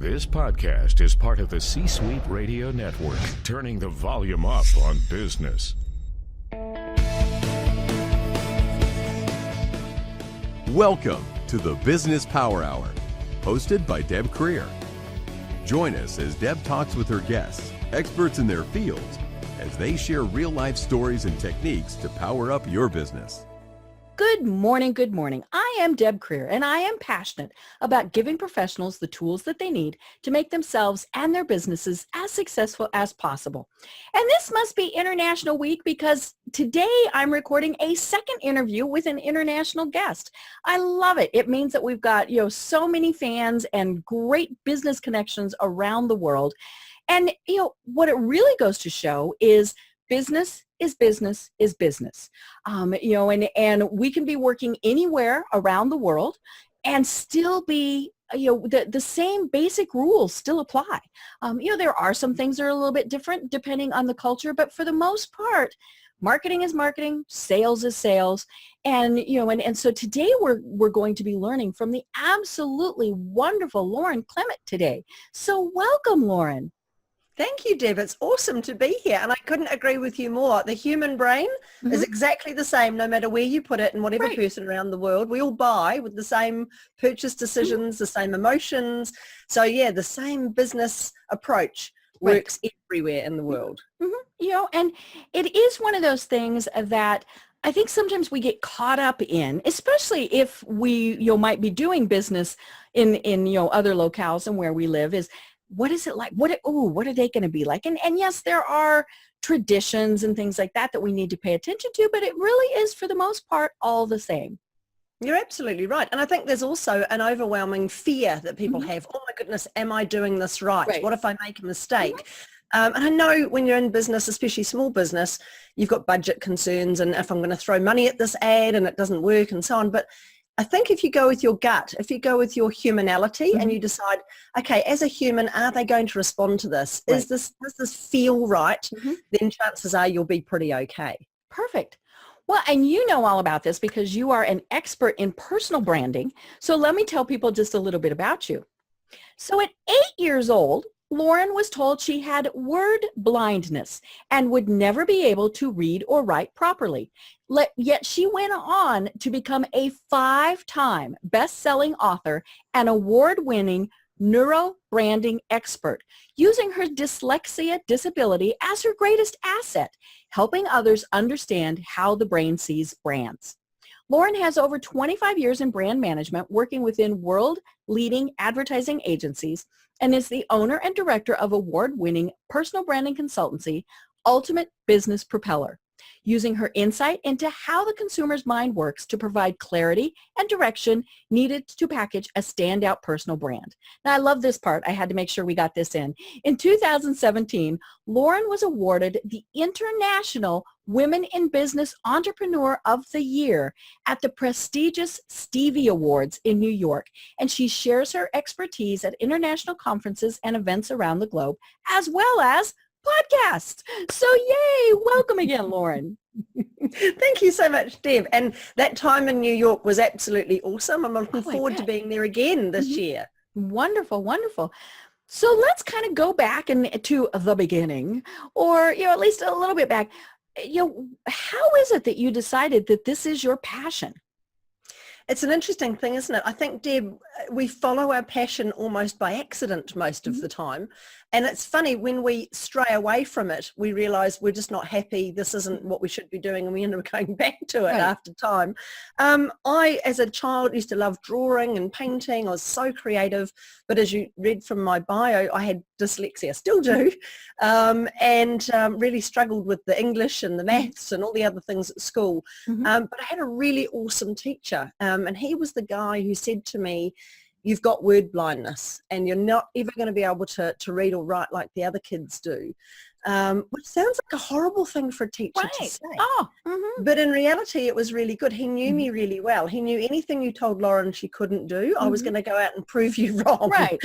This podcast is part of the C-Suite Radio Network, turning the volume up on business. Welcome to the Business Power Hour, hosted by Deb Creer. Join us as Deb talks with her guests, experts in their fields, as they share real-life stories and techniques to power up your business. Good morning, good morning. I am Deb Creer, and I am passionate about giving professionals the tools that they need to make themselves and their businesses as successful as possible. And this must be International Week because today I'm recording a second interview with an international guest. I love it. It means that we've got, so many fans and great business connections around the world. And, what it really goes to show is business is business is business. And we can be working anywhere around the world and still be, the same basic rules still apply. There are some things that are a little bit different depending on the culture, but for the most part, marketing is marketing, sales is sales. And, and so today we're going to be learning from the absolutely wonderful Lauren Clemett today. So welcome, Lauren. Thank you, Deb. It's awesome to be here. And I couldn't agree with you more. The human brain is exactly the same no matter where you put it and whatever person around the world. We all buy with the same purchase decisions, the same emotions. So yeah, the same business approach works everywhere in the world. And it is one of those things that I think sometimes we get caught up in, especially if we might be doing business in other locales and where we live, is what is it like? What are they going to be like? And yes, there are traditions and things like that we need to pay attention to, but it really is, for the most part, all the same. You're absolutely right. And I think there's also an overwhelming fear that people have. Oh my goodness, am I doing this right? What if I make a mistake? And I know when you're in business, especially small business, you've got budget concerns and if I'm going to throw money at this ad and it doesn't work and so on. But I think if you go with your gut, if you go with your humanality and you decide, okay, as a human, are they going to respond to this? Does this feel right? Then chances are you'll be pretty okay. Perfect. Well, and you know all about this because you are an expert in personal branding. So let me tell people just a little bit about you. So at 8 years old, Lauren was told she had word blindness and would never be able to read or write properly. Yet she went on to become a 5-time best-selling author and award-winning neurobranding expert, using her dyslexia disability as her greatest asset, helping others understand how the brain sees brands. Lauren has over 25 years in brand management, working within world-leading advertising agencies, and is the owner and director of award-winning personal branding consultancy, Ultimate Business Propeller, using her insight into how the consumer's mind works to provide clarity and direction needed to package a standout personal brand. Now, I love this part. I had to make sure we got this in. In 2017, Lauren was awarded the International Women in Business Entrepreneur of the Year at the prestigious Stevie Awards in New York, and she shares her expertise at international conferences and events around the globe, as well as podcasts. So yay! Welcome again, Lauren. Thank you so much, Deb. And that time in New York was absolutely awesome. I'm looking forward to being there again this year. Wonderful, wonderful. So let's kind of go back to the beginning, or at least a little bit back. How is it that you decided that this is your passion? It's an interesting thing, isn't it? I think, Deb, we follow our passion almost by accident most of the time. And it's funny, when we stray away from it, we realize we're just not happy. This isn't what we should be doing. And we end up going back to it after time. I, as a child, used to love drawing and painting. I was so creative. But as you read from my bio, I had dyslexia, still do, and really struggled with the English and the maths and all the other things at school. But I had a really awesome teacher. And he was the guy who said to me, you've got word blindness and you're not ever going to be able to read or write like the other kids do. which sounds like a horrible thing for a teacher to Right. say. Oh. But in reality, it was really good. He knew me really well. He knew anything you told Lauren she couldn't do, I was going to go out and prove you wrong. Right.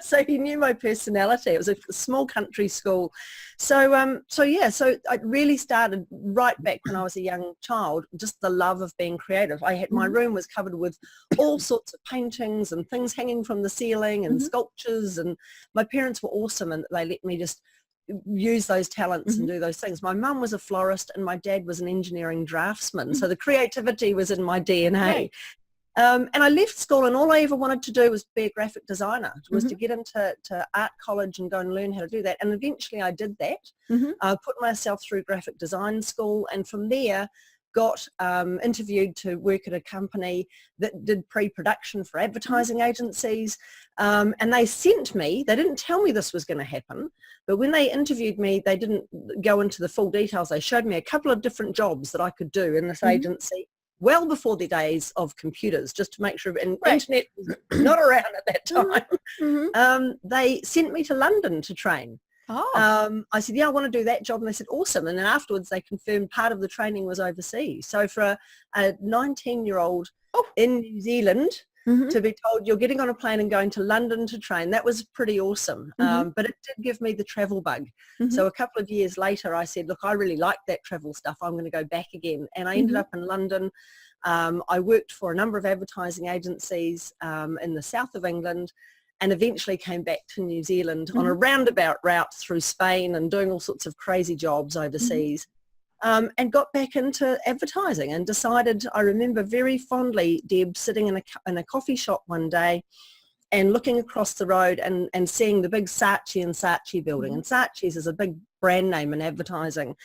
So he knew my personality. It was a small country school. So I really started right back when I was a young child, just the love of being creative. I had, my room was covered with all sorts of paintings and things hanging from the ceiling and sculptures, and my parents were awesome and they let me just use those talents and do those things. My mum was a florist and my dad was an engineering draftsman. So the creativity was in my DNA. Right. And I left school and all I ever wanted to do was be a graphic designer, was to get into art college and go and learn how to do that. And eventually I did that. I put myself through graphic design school, and from there got interviewed to work at a company that did pre-production for advertising agencies. And they sent me, they didn't tell me this was going to happen, but when they interviewed me, they didn't go into the full details. They showed me a couple of different jobs that I could do in this agency well before the days of computers, just to make sure, and internet was not around at that time. They sent me to London to train. I said, yeah, I want to do that job. And they said, awesome. And then afterwards they confirmed part of the training was overseas. So for a 19-year-old in New Zealand to be told you're getting on a plane and going to London to train, that was pretty awesome. But it did give me the travel bug. So a couple of years later I said, look, I really like that travel stuff. I'm going to go back again. And I ended up in London. I worked for a number of advertising agencies in the south of England, and eventually came back to New Zealand on a roundabout route through Spain and doing all sorts of crazy jobs overseas, and got back into advertising and decided, I remember very fondly, Deb, sitting in a coffee shop one day and looking across the road and seeing the big Saatchi and Saatchi building. And Saatchi's is a big brand name in advertising.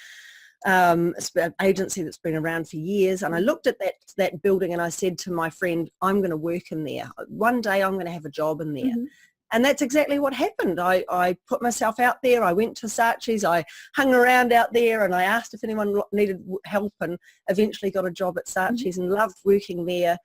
It's an agency that's been around for years, and I looked at that building and I said to my friend, I'm going to work in there. One day I'm going to have a job in there. And that's exactly what happened. I put myself out there. I went to Saatchi's. I hung around out there and I asked if anyone needed help, and eventually got a job at Saatchi's and loved working there.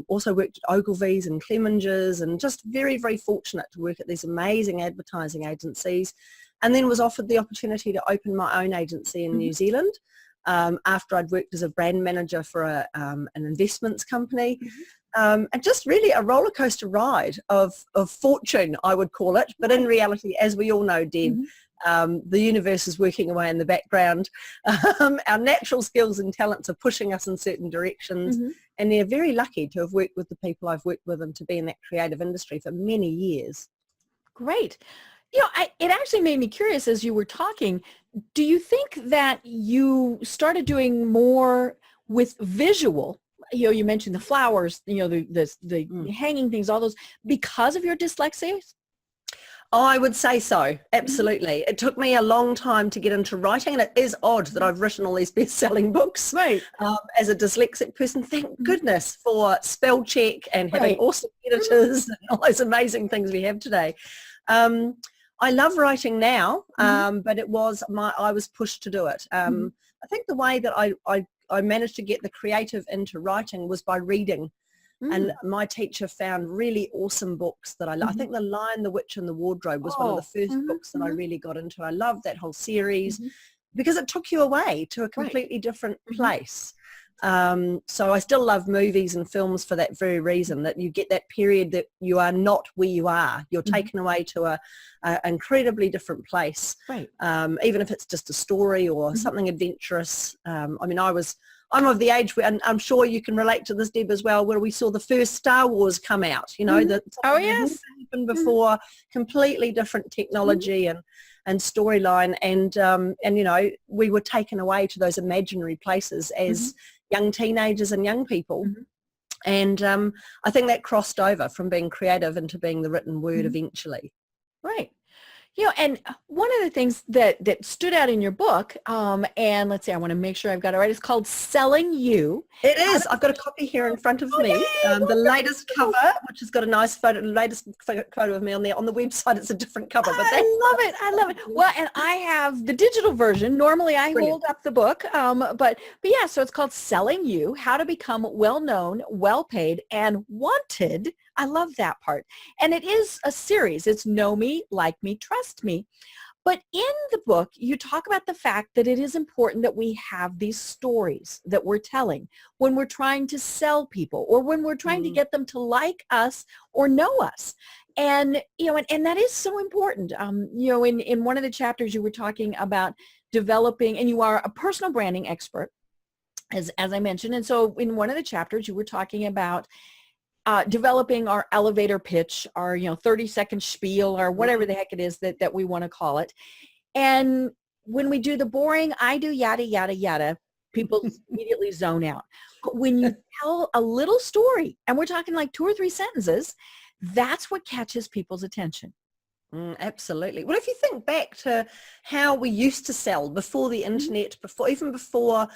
Also worked at Ogilvy's and Clemenger's, and just very, very fortunate to work at these amazing advertising agencies. And then was offered the opportunity to open my own agency in New Zealand after I'd worked as a brand manager for an investments company. And just really a roller coaster ride of fortune, I would call it. But in reality, as we all know, Deb, the universe is working away in the background. Our natural skills and talents are pushing us in certain directions. And they're very lucky to have worked with the people I've worked with and to be in that creative industry for many years. Great. You know, it actually made me curious as you were talking. Do you think that you started doing more with visual? You know, you mentioned the flowers, you know, the hanging things, all those, because of your dyslexia? I would say so. Absolutely. It took me a long time to get into writing, and it is odd that I've written all these best-selling books. Right. As a dyslexic person, thank goodness for spell check and having awesome editors and all those amazing things we have today. I love writing now, but I was pushed to do it. I think the way that I managed to get the creative into writing was by reading. And my teacher found really awesome books that I love. I think The Lion, the Witch and the Wardrobe was one of the first books that I really got into. I loved that whole series because it took you away to a completely different place. So I still love movies and films for that very reason, that you get that period that you are not where you are. You're taken away to an incredibly different place. Right. Even if it's just a story or something adventurous. I mean, I'm of the age where, and I'm sure you can relate to this, Deb, as well, where we saw the first Star Wars come out, you know, that happened before, completely different technology and storyline. And, you know, we were taken away to those imaginary places as young teenagers and young people. And I think that crossed over from being creative into being the written word eventually. Right. You know, and one of the things that stood out in your book, and let's see, I want to make sure I've got it right, it's called Selling You. It is. I've got a copy here in front of me. The latest cover, which has got a nice photo, the latest photo of me on there. On the website, it's a different cover. But I love it. Well, and I have the digital version. Normally I hold up the book, but yeah, so it's called Selling You, How to Become Well-Known, Well-Paid, and Wanted. I love that part. And it is a series. It's Know Me, Like Me, Trust Me. But in the book, you talk about the fact that it is important that we have these stories that we're telling when we're trying to sell people or when we're trying to get them to like us or know us. And, and that is so important. In one of the chapters you were talking about developing, and you are a personal branding expert, as I mentioned. And so in one of the chapters you were talking about developing our elevator pitch, our 30-second spiel, or whatever the heck it is that we want to call it. And when we do the boring, I do yada, yada, yada, people immediately zone out. But when you tell a little story, and we're talking like 2 or 3 sentences, that's what catches people's attention. Absolutely. Well, if you think back to how we used to sell before the internet, even before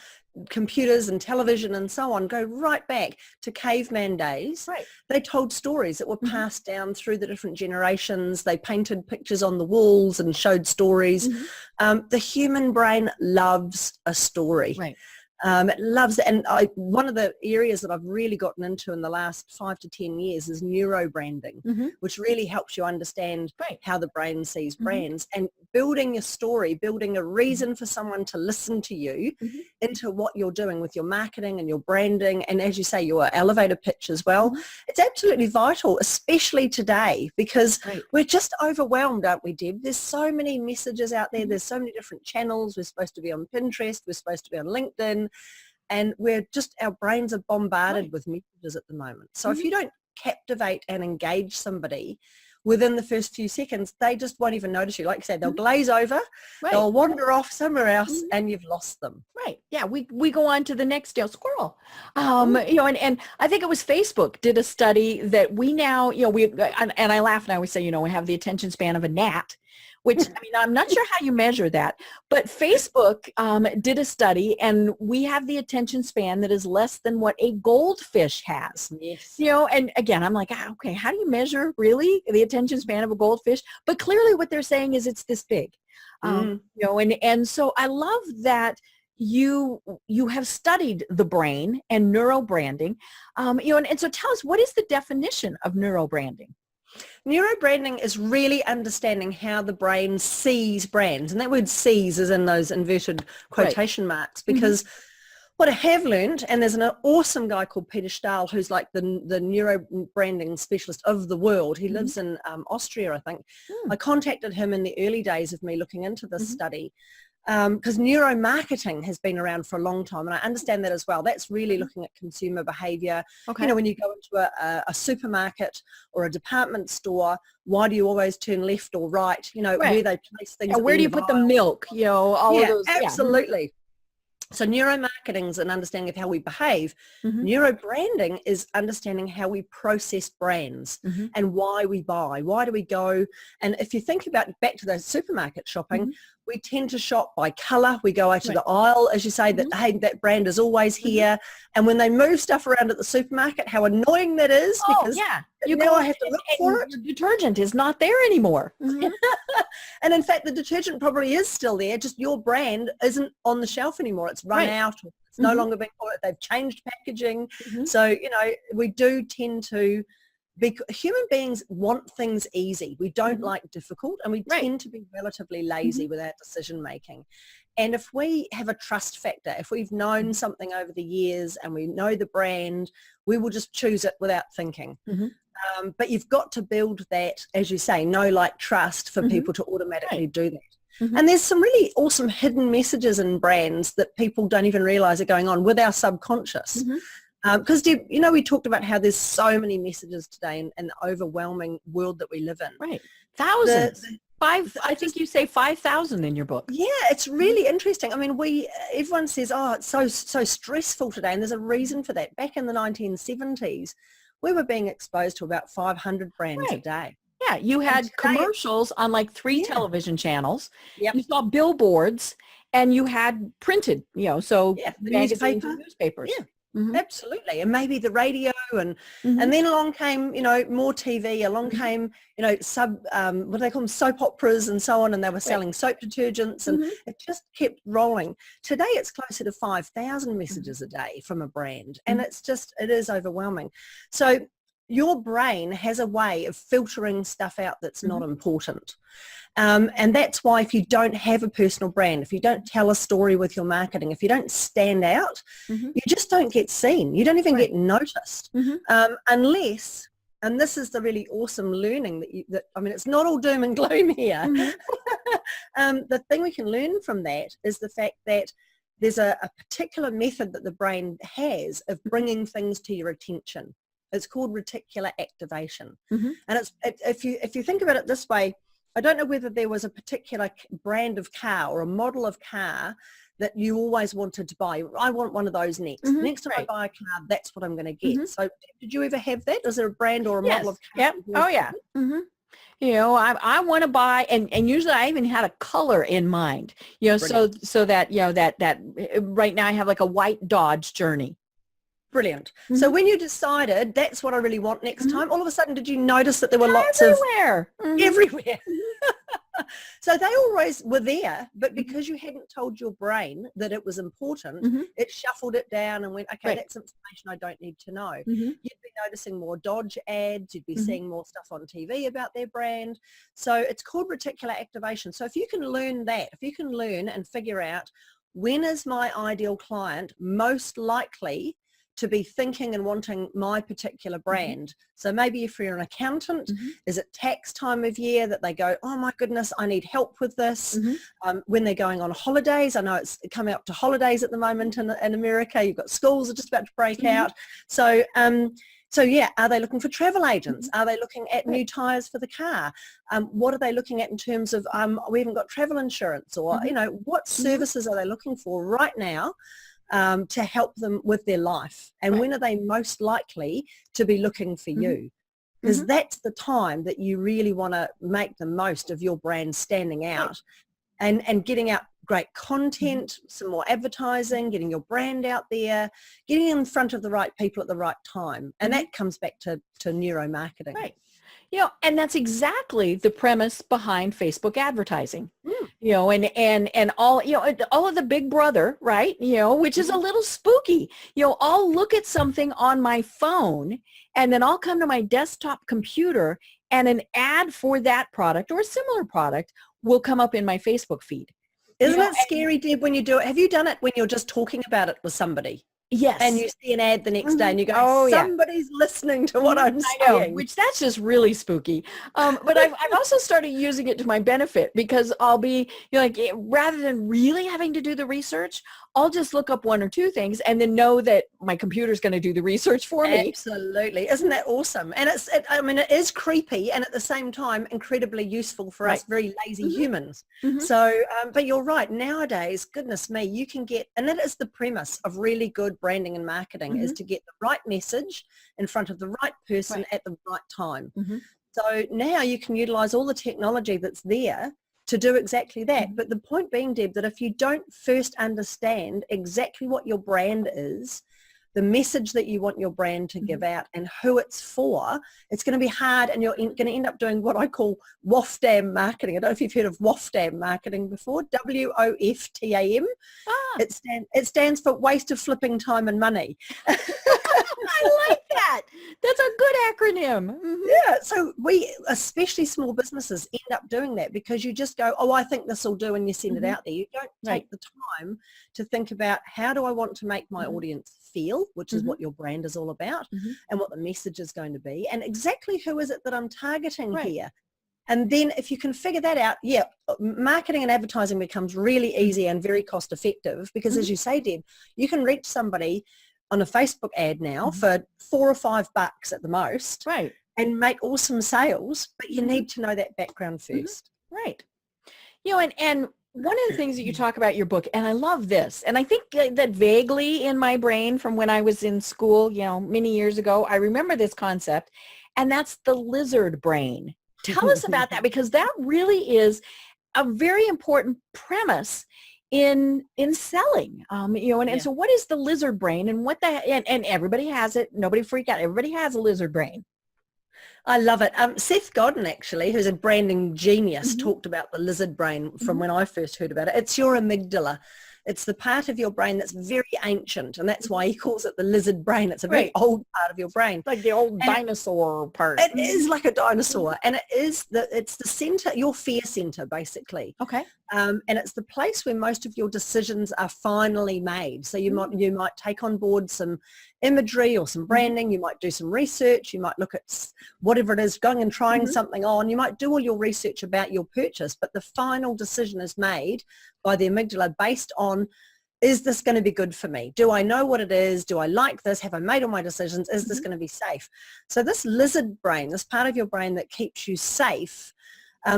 computers and television and so on, go right back to caveman days. Right. They told stories that were passed down through the different generations. They painted pictures on the walls and showed stories. The human brain loves a story. Right. It loves it. And one of the areas that I've really gotten into in the last 5 to 10 years is neurobranding, which really helps you understand how the brain sees brands, and building a story, building a reason for someone to listen to you into what you're doing with your marketing and your branding. And as you say, your elevator pitch as well. It's absolutely vital, especially today, because we're just overwhelmed, aren't we, Deb? There's so many messages out there. There's so many different channels. We're supposed to be on Pinterest. We're supposed to be on LinkedIn. And our brains are bombarded with messages at the moment. So if you don't captivate and engage somebody within the first few seconds, they just won't even notice you. Like you said, they'll glaze over, they'll wander off somewhere else, and you've lost them. Right. Yeah. We go on to the next squirrel. And I think it was Facebook did a study that we now, and I laugh and I always say, we have the attention span of a gnat, which, I'm not sure how you measure that, but Facebook did a study, and we have the attention span that is less than what a goldfish has. Yes. And again, I'm like, okay, how do you measure really the attention span of a goldfish? But clearly what they're saying is it's this big. And so I love that you have studied the brain and neurobranding, and so tell us, what is the definition of neurobranding? Neurobranding is really understanding how the brain sees brands. And that word sees is in those inverted quotation marks, because what I have learned, and there's an awesome guy called Peter Stahl, who's like the neurobranding specialist of the world. He lives in Austria, I think. I contacted him in the early days of me looking into this study, because neuromarketing has been around for a long time, and I understand that as well. That's really looking at consumer behavior. When you go into a supermarket or a department store, why do you always turn left or right? Where they place things. Where do you put the milk? All of those. Absolutely. So neuromarketing is an understanding of how we behave. Neurobranding is understanding how we process brands and why we buy. Why do we go? And if you think about back to the supermarket shopping, we tend to shop by color. We go out to the aisle, as you say, that, hey, that brand is always here. And when they move stuff around at the supermarket, how annoying that is, because I have to look for it. The detergent is not there anymore. And in fact, the detergent probably is still there, just your brand isn't on the shelf anymore. It's run out. It's no longer being bought. They've changed packaging. So, we do tend to human beings want things easy. We don't like difficult, and we tend to be relatively lazy with our decision making. And if we have a trust factor, if we've known something over the years and we know the brand, we will just choose it without thinking. But you've got to build that, as you say, know, like, trust for people to automatically do that. And there's some really awesome hidden messages in brands that people don't even realize are going on with our subconscious. Because, we talked about how there's so many messages today in the overwhelming world that we live in. Right. Thousands. I think you say 5,000 in your book. Yeah, it's really interesting. Everyone says, it's so stressful today, and there's a reason for that. Back in the 1970s, we were being exposed to about 500 brands a day. Yeah, you had commercials on like 3 television channels. Yep. You saw billboards, and you had printed, so magazines and newspapers. Yeah. Absolutely. And maybe the radio, and then along came, more TV, along came, what do they call them, soap operas and so on, and they were selling soap detergents, and it just kept rolling. Today it's closer to 5,000 messages a day from a brand, and it is overwhelming. So your brain has a way of filtering stuff out that's not important. And that's why if you don't have a personal brand, if you don't tell a story with your marketing, if you don't stand out, you just don't get seen. You don't even get noticed unless, and this is the really awesome learning that I mean, it's not all doom and gloom here. The thing we can learn from that is the fact that there's a particular method that the brain has of bringing things to your attention. It's called reticular activation. And if you think about it this way, I don't know whether there was a particular brand of car or a model of car that you always wanted to buy. I want one of those next. Next time I buy a car, that's what I'm going to get. So did you ever have that? Is there a brand or a model of car? Oh, yeah. You know, I want to buy, and usually I even had a color in mind, you know, so that, you know, that right now I have like a white Dodge Journey. Brilliant. So when you decided that's what I really want next time, all of a sudden did you notice that there were lots everywhere. Everywhere. So they always were there, but because you hadn't told your brain that it was important, it shuffled it down and went, okay, that's information I don't need to know. You'd be noticing more Dodge ads, you'd be seeing more stuff on TV about their brand. So it's called reticular activation. So if you can learn that, if you can learn and figure out when is my ideal client most likely to be thinking and wanting my particular brand. So maybe if you're an accountant, is it tax time of year that they go, oh my goodness, I need help with this. When they're going on holidays, I know it's coming up to holidays at the moment in America, you've got schools are just about to break out. So yeah, are they looking for travel agents? Are they looking at new tires for the car? What are they looking at in terms of, we haven't got travel insurance, or, you know, what services are they looking for right now to help them with their life? And when are they most likely to be looking for you? Because that's the time that you really want to make the most of your brand standing out and getting out great content, some more advertising, getting your brand out there, getting in front of the right people at the right time. And that comes back to neuromarketing. Right. You know, and that's exactly the premise behind Facebook advertising. You know, and all, you know, all of the Big Brother, right? You know, which is a little spooky. You know, I'll look at something on my phone and then I'll come to my desktop computer and an ad for that product or a similar product will come up in my Facebook feed. Isn't it scary, Deb, when you do it? Have you done it when you're just talking about it with somebody? Yes. And you see an ad the next day and you go, somebody's listening to what I'm saying. I know, which that's just really spooky. But I've also started using it to my benefit because I'll be, you know, like, rather than really having to do the research, I'll just look up one or two things and then know that my computer's going to do the research for me. Absolutely. Isn't that awesome? And I mean, it is creepy and at the same time incredibly useful for us very lazy humans. So, but you're right. Nowadays, goodness me, you can get, and that is the premise of really good branding and marketing, is to get the right message in front of the right person at the right time. So now you can utilize all the technology that's there to do exactly that. But the point being, Deb, that if you don't first understand exactly what your brand is, the message that you want your brand to give out and who it's for, it's going to be hard, and you're going to end up doing what I call WOFTAM marketing. I don't know if you've heard of WOFTAM marketing before, WOFTAM. It stands for waste of flipping time and money. I like that. That's a good acronym. Yeah, so we, especially small businesses, end up doing that because you just go, oh, I think this will do, and you send it out there. You don't take the time to think about, how do I want to make my audience feel, which is what your brand is all about, and what the message is going to be, and exactly who is it that I'm targeting here. And then if you can figure that out, marketing and advertising becomes really easy and very cost effective because, as you say, Deb, you can reach somebody on a Facebook ad now for $4 or $5 at the most, and make awesome sales, but you need to know that background first. Right. You know, and one of the things that you talk about in your book, and I love this, and I think that vaguely in my brain from when I was in school, you know, many years ago, I remember this concept, and that's the lizard brain. Tell us about that, because that really is a very important premise in selling, you know, and so what is the lizard brain, and what and everybody has it, nobody freak out, everybody has a lizard brain. I love it. Seth Godin, actually, who's a branding genius, talked about the lizard brain from when I first heard about it. It's your amygdala. It's the part of your brain that's very ancient, and that's why he calls it the lizard brain. It's a very old part of your brain. Like the old dinosaur part. It is like a dinosaur, and it's the center, your fear center, basically. Okay. And it's the place where most of your decisions are finally made. So you might take on board some imagery or some branding. You might do some research. You might look at whatever it is, going and trying something on. You might do all your research about your purchase, but the final decision is made by the amygdala based on, is this going to be good for me? Do I know what it is? Do I like this? Have I made all my decisions? Is this going to be safe? So this lizard brain, this part of your brain that keeps you safe,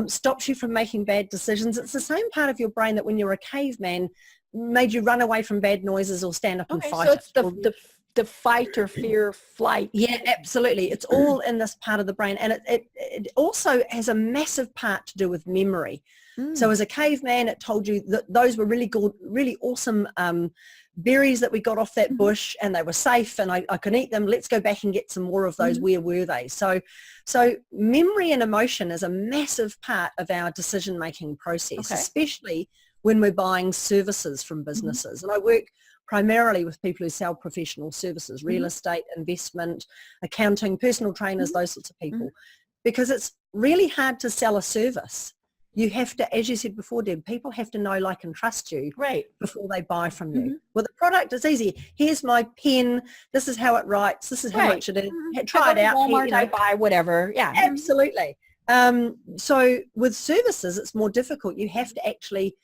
stops you from making bad decisions. It's the same part of your brain that when you were a caveman made you run away from bad noises or stand up and fight. So it's the fight or fear flight. Yeah, absolutely. It's all in this part of the brain. And it also has a massive part to do with memory. So as a caveman, it told you that those were really good, really awesome berries that we got off that bush, and they were safe and I could eat them. Let's go back and get some more of those. Where were they? So memory and emotion is a massive part of our decision-making process, especially when we're buying services from businesses. And I work primarily with people who sell professional services, real estate, investment, accounting, personal trainers, those sorts of people, because it's really hard to sell a service. You have to, as you said before, Deb, people have to know, like, and trust you before they buy from you. Well, the product is easy. Here's my pen. This is how it writes. This is how much it is. Try it out. Walmart, I buy whatever. Yeah, absolutely. So with services, it's more difficult. You have to actually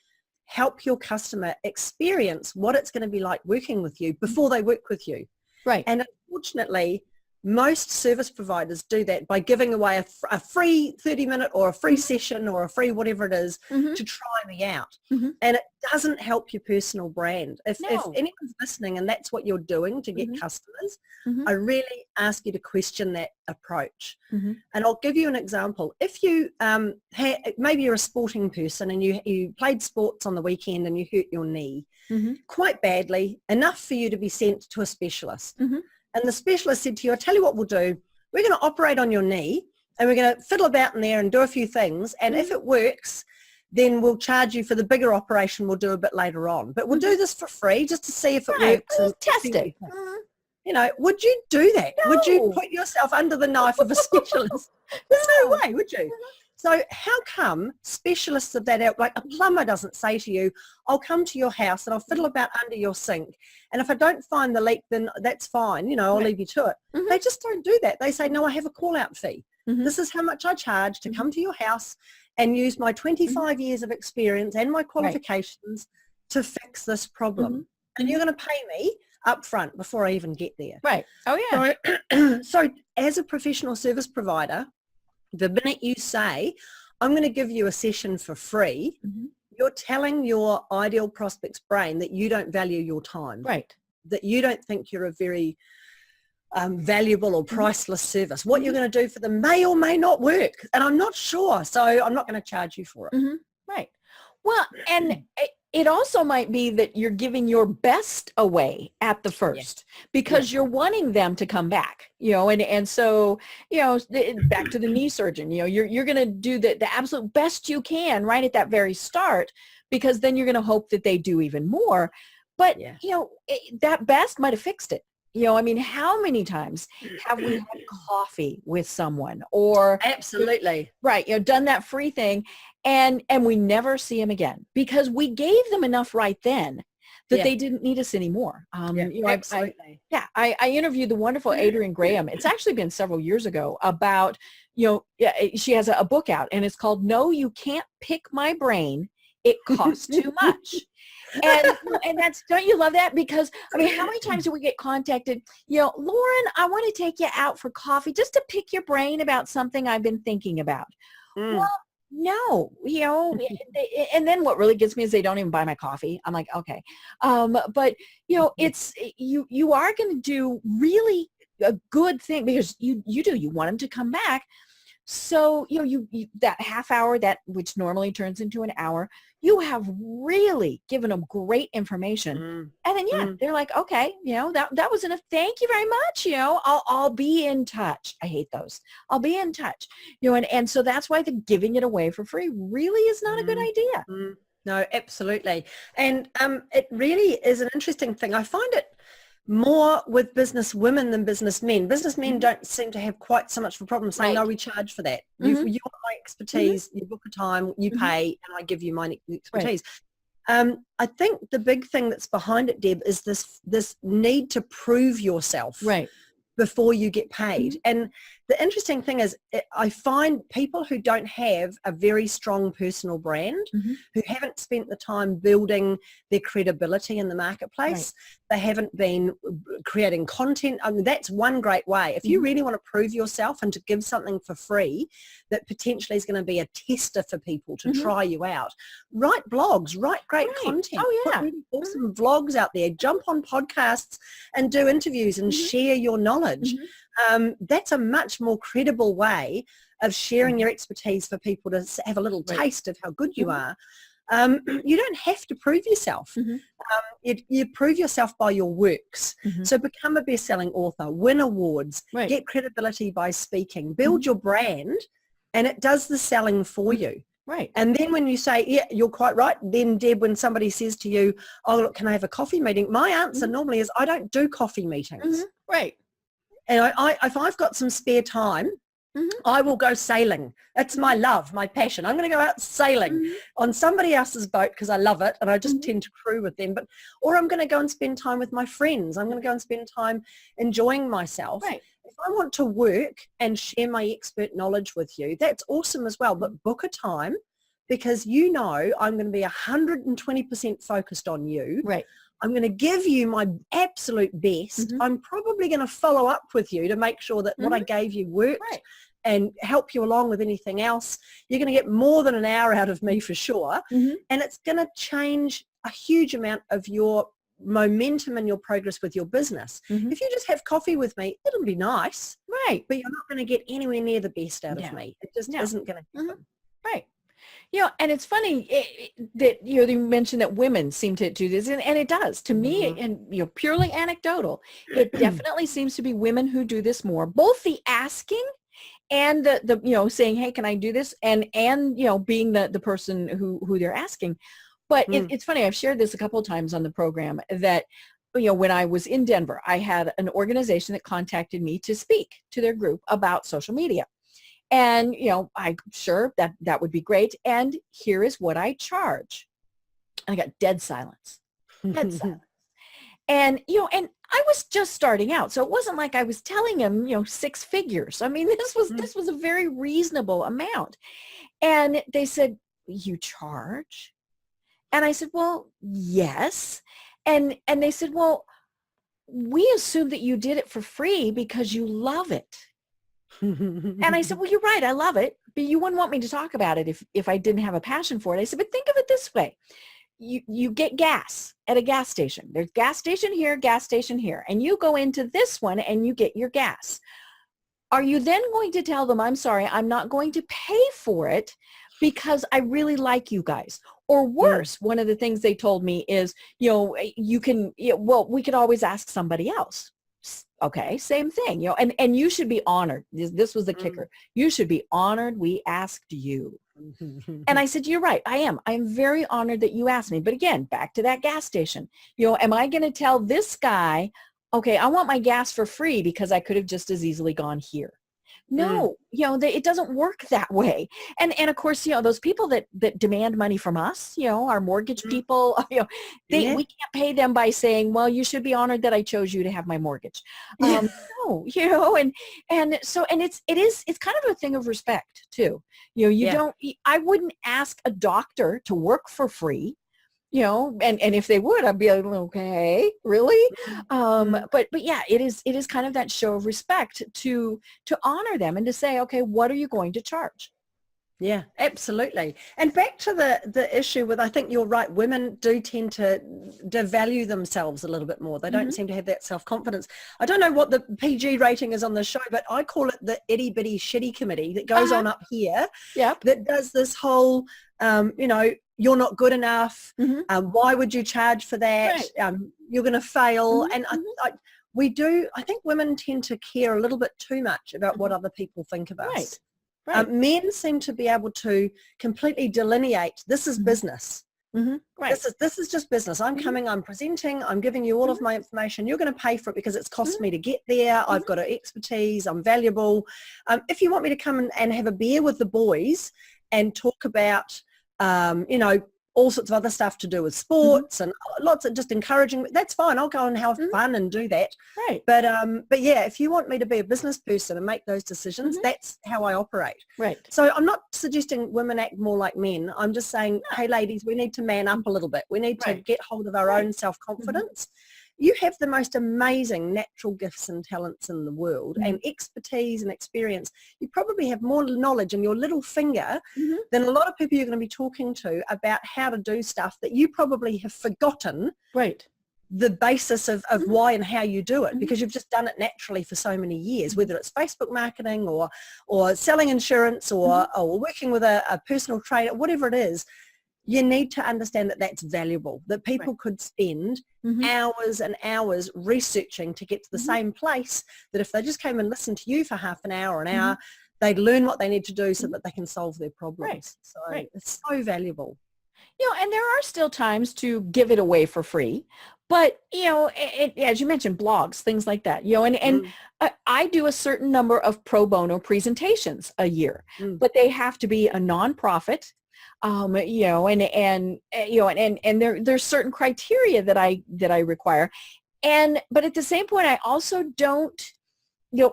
help your customer experience what it's going to be like working with you before they work with you. Right. And unfortunately, most service providers do that by giving away a free 30-minute or a free session or a free whatever it is to try me out. And it doesn't help your personal brand. If anyone's listening and that's what you're doing to get customers, I really ask you to question that approach. And I'll give you an example. If you maybe you're a sporting person and you played sports on the weekend and you hurt your knee quite badly, enough for you to be sent to a specialist. And the specialist said to you, I'll tell you what we'll do. We're going to operate on your knee and we're going to fiddle about in there and do a few things. And if it works, then we'll charge you for the bigger operation we'll do a bit later on. But we'll do this for free just to see if it works. We'll test it. You know, would you do that? No. Would you put yourself under the knife of a specialist? There's no way, would you? So how come specialists of that, like a plumber doesn't say to you, I'll come to your house and I'll fiddle about under your sink. And if I don't find the leak, then that's fine. You know, I'll leave you to it. They just don't do that. They say, no, I have a call out fee. This is how much I charge to come to your house and use my 25 years of experience and my qualifications to fix this problem. And you're going to pay me up front before I even get there. Right. Oh, yeah. So as a professional service provider, the minute you say, I'm going to give you a session for free, you're telling your ideal prospect's brain that you don't value your time. Right. That you don't think you're a very valuable or priceless service. What you're going to do for them may or may not work. And I'm not sure. So I'm not going to charge you for it. Right. Well, and it also might be that you're giving your best away at the first because you're wanting them to come back, you know, and so, you know, back to the knee surgeon, you know, you're going to do the absolute best you can right at that very start, because then you're going to hope that they do even more. But, you know, that best might have fixed it. You know, I mean, how many times have we had coffee with someone or absolutely right, you know, done that free thing and we never see them again because we gave them enough right then that they didn't need us anymore. You know, absolutely. I interviewed the wonderful Adrienne Graham. It's actually been several years ago about, you know, she has a book out and it's called No, You Can't Pick My Brain. It costs too much. And that's, don't you love that? Because I mean, how many times do we get contacted, you know, Lauren, I want to take you out for coffee just to pick your brain about something I've been thinking about. Well, no, you know, and then what really gets me is they don't even buy my coffee. I'm like, okay. But you know, it's, you are going to do really a good thing because you want them to come back. So, you know, you that half hour, that which normally turns into an hour, you have really given them great information. And then, they're like, okay, you know, that was enough. Thank you very much. You know, I'll be in touch. I hate those. I'll be in touch. You know, and so that's why the giving it away for free really is not a good idea. No, absolutely. And it really is an interesting thing. I find it more with business women than business men. Business men don't seem to have quite so much of a problem saying, no, we charge for that. You want my expertise, you book a time, you pay, and I give you my expertise. I think the big thing that's behind it, Deb, is this need to prove yourself before you get paid. And the interesting thing is I find people who don't have a very strong personal brand, who haven't spent the time building their credibility in the marketplace, they haven't been creating content. I mean, that's one great way. If you really want to prove yourself and to give something for free that potentially is going to be a tester for people to try you out, write blogs, write great content, put really awesome vlogs out there, jump on podcasts and do interviews and share your knowledge. That's a much more credible way of sharing your expertise for people to have a little taste of how good you are. You don't have to prove yourself. You prove yourself by your works. So become a best-selling author, win awards, get credibility by speaking, build your brand, and it does the selling for you. And then when you say, yeah, you're quite right, then Deb, when somebody says to you, oh, look, can I have a coffee meeting? My answer normally is, I don't do coffee meetings. And if I've got some spare time, I will go sailing. It's my love, my passion. I'm going to go out sailing on somebody else's boat because I love it and I just tend to crew with them. Or I'm going to go and spend time with my friends. I'm going to go and spend time enjoying myself. If I want to work and share my expert knowledge with you, that's awesome as well. But book a time because you know I'm going to be 120% focused on you. I'm going to give you my absolute best. I'm probably going to follow up with you to make sure that what I gave you worked and help you along with anything else. You're going to get more than an hour out of me for sure. And it's going to change a huge amount of your momentum and your progress with your business. If you just have coffee with me, it'll be nice. But you're not going to get anywhere near the best out of me. It just isn't going to happen. You know, and it's funny that you mentioned that women seem to do this, and it does. To me, and purely anecdotal, it definitely seems to be women who do this more. Both the asking and the saying, hey, can I do this? And being the person who they're asking. But it's funny, I've shared this a couple of times on the program that when I was in Denver, I had an organization that contacted me to speak to their group about social media. And, I'm sure that would be great. And here is what I charge. And I got dead silence. Dead silence. And, and I was just starting out. So it wasn't like I was telling him, 6 figures. I mean, this was a very reasonable amount. And they said, you charge? And I said, well, yes. And they said, well, we assumed that you did it for free because you love it. And I said, well, you're right. I love it. But you wouldn't want me to talk about it if I didn't have a passion for it. I said, but think of it this way. You get gas at a gas station. There's gas station here, and you go into this one and you get your gas. Are you then going to tell them, I'm sorry, I'm not going to pay for it because I really like you guys? Or worse, one of the things they told me is, you can, we could always ask somebody else. Okay, same thing, and you should be honored. This was the kicker. You should be honored we asked you. And I said, you're right, I am. I'm very honored that you asked me. But again, back to that gas station. Am I going to tell this guy, okay, I want my gas for free because I could have just as easily gone here? No, it doesn't work that way. And of course, those people that demand money from us, our mortgage people, we can't pay them by saying, well, you should be honored that I chose you to have my mortgage. No, and it's kind of a thing of respect too. I wouldn't ask a doctor to work for free. And if they would, I'd be like, okay, really? But yeah, it is kind of that show of respect to honor them and to say, okay, what are you going to charge? Yeah, absolutely. And back to the issue with, I think you're right, women do tend to devalue themselves a little bit more. They don't seem to have that self-confidence. I don't know what the PG rating is on the show, but I call it the itty bitty shitty committee that goes on up here. That does this whole, you're not good enough. Why would you charge for that? You're going to fail. And I think women tend to care a little bit too much about what other people think of us. Men seem to be able to completely delineate, this is business. Right. This is just business. I'm coming, I'm presenting, I'm giving you all of my information. You're going to pay for it because it's cost me to get there. I've got expertise. I'm valuable. If you want me to come and have a beer with the boys and talk about, all sorts of other stuff to do with sports and lots of just encouraging, that's fine. I'll go and have fun and do that. Right. But yeah, if you want me to be a business person and make those decisions, that's how I operate. Right. So I'm not suggesting women act more like men. I'm just saying, hey ladies, we need to man up a little bit. We need to get hold of our own self-confidence. You have the most amazing natural gifts and talents in the world and expertise and experience. You probably have more knowledge in your little finger than a lot of people you're going to be talking to about how to do stuff that you probably have forgotten the basis of why and how you do it because you've just done it naturally for so many years, whether it's Facebook marketing or selling insurance or working with a personal trainer, whatever it is. You need to understand that that's valuable, that people could spend hours and hours researching to get to the same place, that if they just came and listened to you for half an hour, they'd learn what they need to do so that they can solve their problems. So it's so valuable. And there are still times to give it away for free. But, as you mentioned, blogs, things like that, and I do a certain number of pro bono presentations a year, but they have to be a nonprofit. And there's certain criteria that I require. But at the same point, I also don't,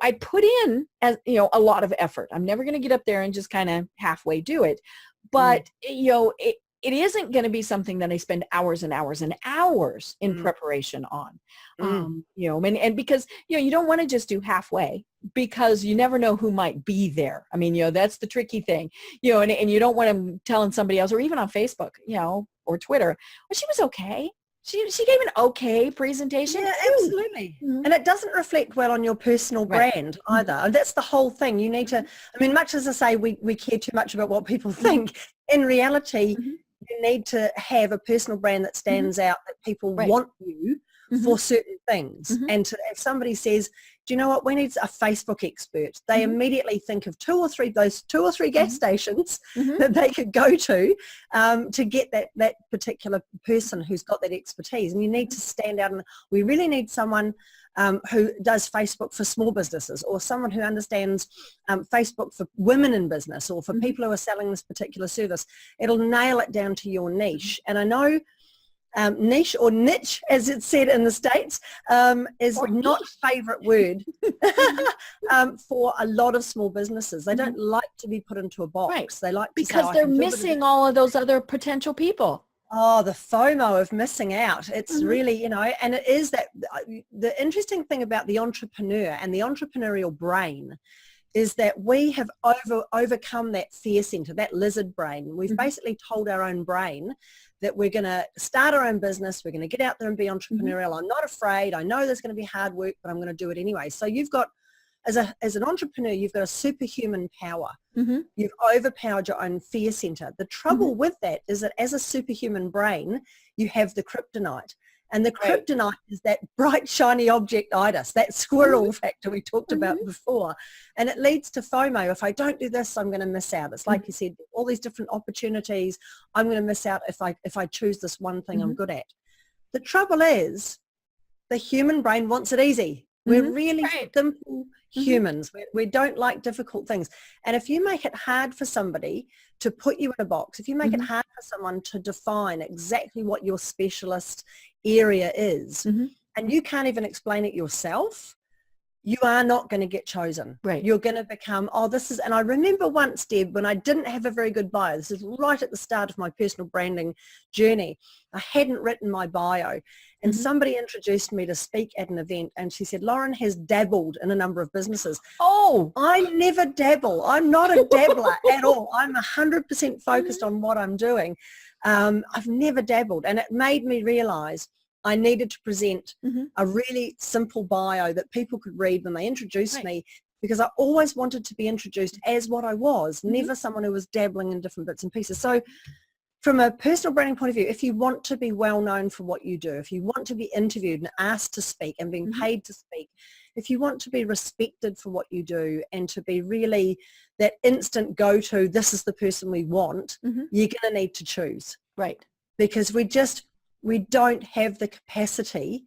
I put in a lot of effort. I'm never going to get up there and just kind of halfway do it. But, it isn't going to be something that I spend hours and hours and hours in preparation on, and because, you don't want to just do halfway because you never know who might be there. I mean, that's the tricky thing, and you don't want them telling somebody else or even on Facebook, or Twitter, well, she was okay. She gave an okay presentation. Yeah, absolutely. And it doesn't reflect well on your personal brand either. And that's the whole thing. You need to, much as I say, we care too much about what people think, in reality, you need to have a personal brand that stands out, that people want you for certain things. And if somebody says, do you know what, we need a Facebook expert, they immediately think of two or three gas stations that they could go to get that particular person who's got that expertise. And you need to stand out, and we really need someone who does Facebook for small businesses, or someone who understands Facebook for women in business, or for people who are selling this particular service. It'll nail it down to your niche. And I know niche, or niche as it's said in the States, is not a favorite word for a lot of small businesses. They don't like to be put into a box. They like to because they're missing all of those other potential people. Oh, the FOMO of missing out. It's really, and it is that the interesting thing about the entrepreneur and the entrepreneurial brain is that we have overcome that fear center, that lizard brain. We've basically told our own brain that we're going to start our own business. We're going to get out there and be entrepreneurial. I'm not afraid. I know there's going to be hard work, but I'm going to do it anyway. So you've got, as an entrepreneur, you've got a superhuman power. You've overpowered your own fear center. The trouble with that is that as a superhuman brain, you have the kryptonite. And the kryptonite is that bright, shiny object-itis, that squirrel factor we talked about before. And it leads to FOMO. If I don't do this, I'm going to miss out. It's like you said, all these different opportunities. I'm going to miss out if I choose this one thing I'm good at. The trouble is, the human brain wants it easy. We're really simple humans. We don't like difficult things. And if you make it hard for somebody to put you in a box, if you make it hard for someone to define exactly what your specialist area is, and you can't even explain it yourself, you are not going to get chosen. You're going to become, and I remember once, Deb, when I didn't have a very good bio, this is right at the start of my personal branding journey, I hadn't written my bio, and somebody introduced me to speak at an event, and she said, Lauren has dabbled in a number of businesses. Oh, I never dabble. I'm not a dabbler at all. I'm 100% focused on what I'm doing. I've never dabbled, and it made me realize I needed to present a really simple bio that people could read when they introduced me, because I always wanted to be introduced as what I was, never someone who was dabbling in different bits and pieces. So from a personal branding point of view, if you want to be well known for what you do, if you want to be interviewed and asked to speak and being paid to speak, if you want to be respected for what you do and to be really that instant go-to, this is the person we want, you're going to need to choose. because we don't have the capacity,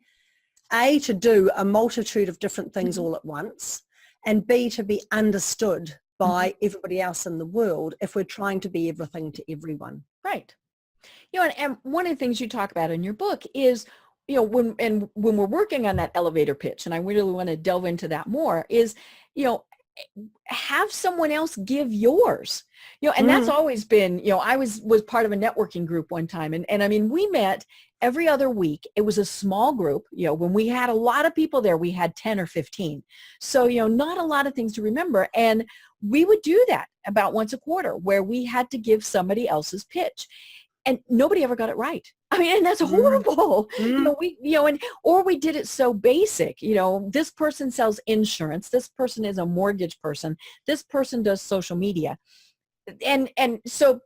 A, to do a multitude of different things all at once, and B, to be understood by everybody else in the world if we're trying to be everything to everyone. Right. And one of the things you talk about in your book is, when we're working on that elevator pitch, and I really want to delve into that more, is, have someone else give yours, and that's always been, I was part of a networking group one time. And I mean, we met every other week. It was a small group. When we had a lot of people there, we had 10 or 15. So, not a lot of things to remember. And we would do that about once a quarter where we had to give somebody else's pitch. And nobody ever got it right. I mean, and that's horrible. Or we did it so basic. This person sells insurance. This person is a mortgage person. This person does social media. And so,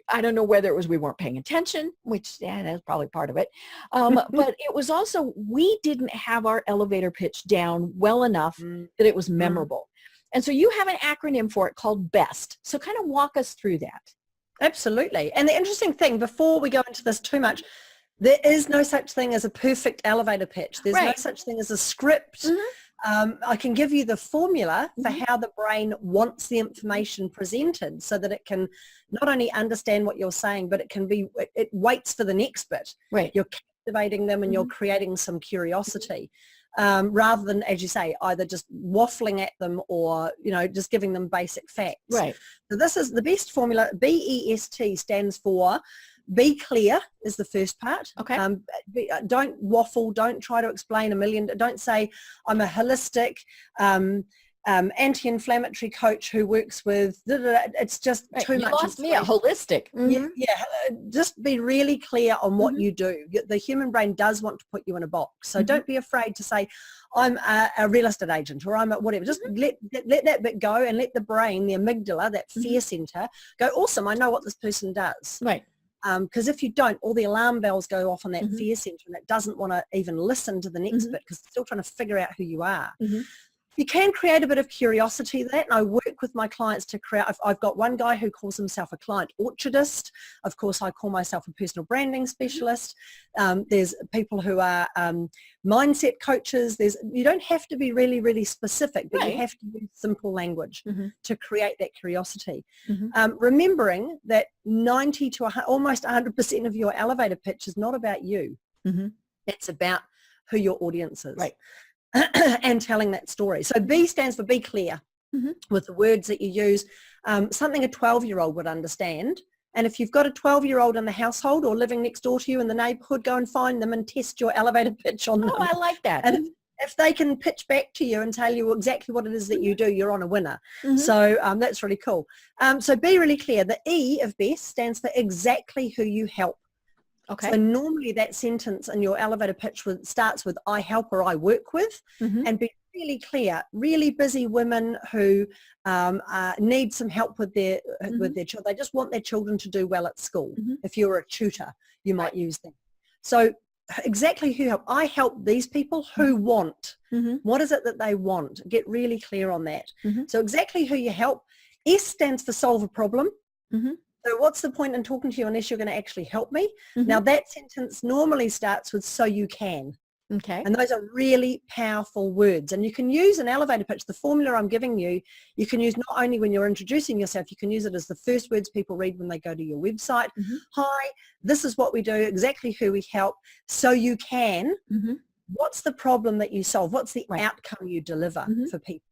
I don't know whether it was we weren't paying attention, which that's probably part of it. But it was also, we didn't have our elevator pitch down well enough that it was memorable. And so you have an acronym for it called BEST. So kind of walk us through that. Absolutely. And the interesting thing, before we go into this too much, there is no such thing as a perfect elevator pitch. There's no such thing as a script. I can give you the formula for how the brain wants the information presented so that it can not only understand what you're saying, but it waits for the next bit. Right. You're captivating them and you're creating some curiosity. Rather than, as you say, either just waffling at them or, just giving them basic facts. Right. So this is the BEST formula. BEST stands for be clear is the first part. Okay. Don't waffle. Don't try to explain don't say I'm a holistic, anti-inflammatory coach who works with, it's just too much. You lost me at holistic. Just be really clear on what you do. The human brain does want to put you in a box. So don't be afraid to say, I'm a real estate agent, or I'm a whatever. Just let that bit go and let the brain, the amygdala, that fear center, go, awesome, I know what this person does. Right. Because if you don't, all the alarm bells go off on that fear center, and it doesn't want to even listen to the next bit because it's still trying to figure out who you are. You can create a bit of curiosity there, and I work with my clients to create. I've got one guy who calls himself a client orchardist. Of course, I call myself a personal branding specialist. There's people who are mindset coaches. You don't have to be really, really specific, but you have to use simple language to create that curiosity. Remembering that 90 to almost 100% of your elevator pitch is not about you. It's about who your audience is. Right. And telling that story. So B stands for be clear with the words that you use, something a 12-year-old would understand. And if you've got a 12-year-old in the household or living next door to you in the neighborhood, go and find them and test your elevator pitch on them. Oh, I like that. And if they can pitch back to you and tell you exactly what it is that you do, you're on a winner. So that's really cool. So be really clear. The E of BEST stands for exactly who you help. Okay. So normally that sentence in your elevator pitch starts with I help or I work with, and be really clear. Really busy women who need some help with their children. They just want their children to do well at school. If you're a tutor, you might use them. So exactly who help. I help these people who want. What is it that they want? Get really clear on that. So exactly who you help. S stands for solve a problem. So what's the point in talking to you unless you're going to actually help me? Now that sentence normally starts with so you can. Okay. And those are really powerful words. And you can use an elevator pitch, the formula I'm giving you, you can use not only when you're introducing yourself, you can use it as the first words people read when they go to your website. Hi, this is what we do, exactly who we help, so you can. What's the problem that you solve? What's the outcome you deliver for people?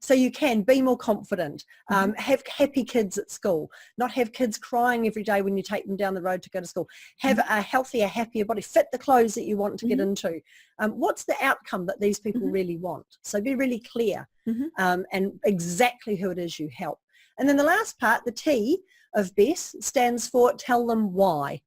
So you can be more confident, have happy kids at school, not have kids crying every day when you take them down the road to go to school, have a healthier, happier body, fit the clothes that you want to get into. What's the outcome that these people really want? So be really clear and exactly who it is you help. And then the last part, the T of BEST, stands for tell them why.